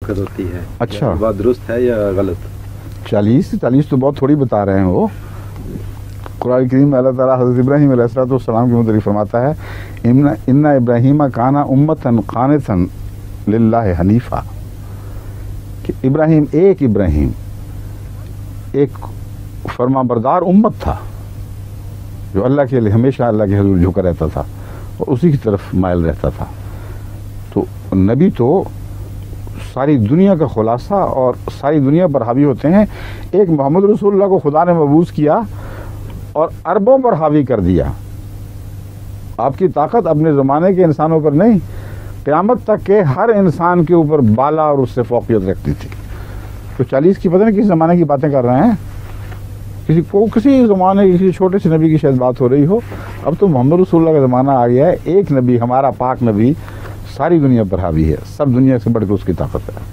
وقت ہوتی ہے. اچھا، بات درست ہے یا غلط؟ 40 تو بہت تھوڑی بتا رہے ہیں وہ. قرآن کریم میں اللہ تعالیٰ حضرت ابراہیم علیہ السلام کے متعلق فرماتا ہے ان ابراہیم کانا امتن قانتن للہ حنیفہ، کہ ابراہیم ایک فرما بردار امت تھا جو اللہ کے لیے ہمیشہ اللہ کے حضور جھکا رہتا تھا اور اسی کی طرف مائل رہتا تھا. تو نبی تو ساری دنیا کا خلاصہ اور ساری دنیا پر حاوی ہوتے ہیں. ایک محمد رسول اللہ کو خدا نے مبعوث کیا اور عربوں پر حاوی کر دیا. آپ کی طاقت اپنے زمانے کے انسانوں پر نہیں، قیامت تک کے ہر انسان کے اوپر بالا اور اس سے فوقیت رکھتی تھی. تو 40 کی پتہ نہیں کس زمانے کی باتیں کر رہے ہیں، کسی زمانے کسی چھوٹے سے نبی کی شاید بات ہو رہی ہو. اب تو محمد رسول اللہ کا زمانہ آ گیا ہے. ایک نبی، ہمارا پاک نبی ساری دنیا پر حاوی ہے، سب دنیا سے بڑھ کے اس کی طاقت ہے.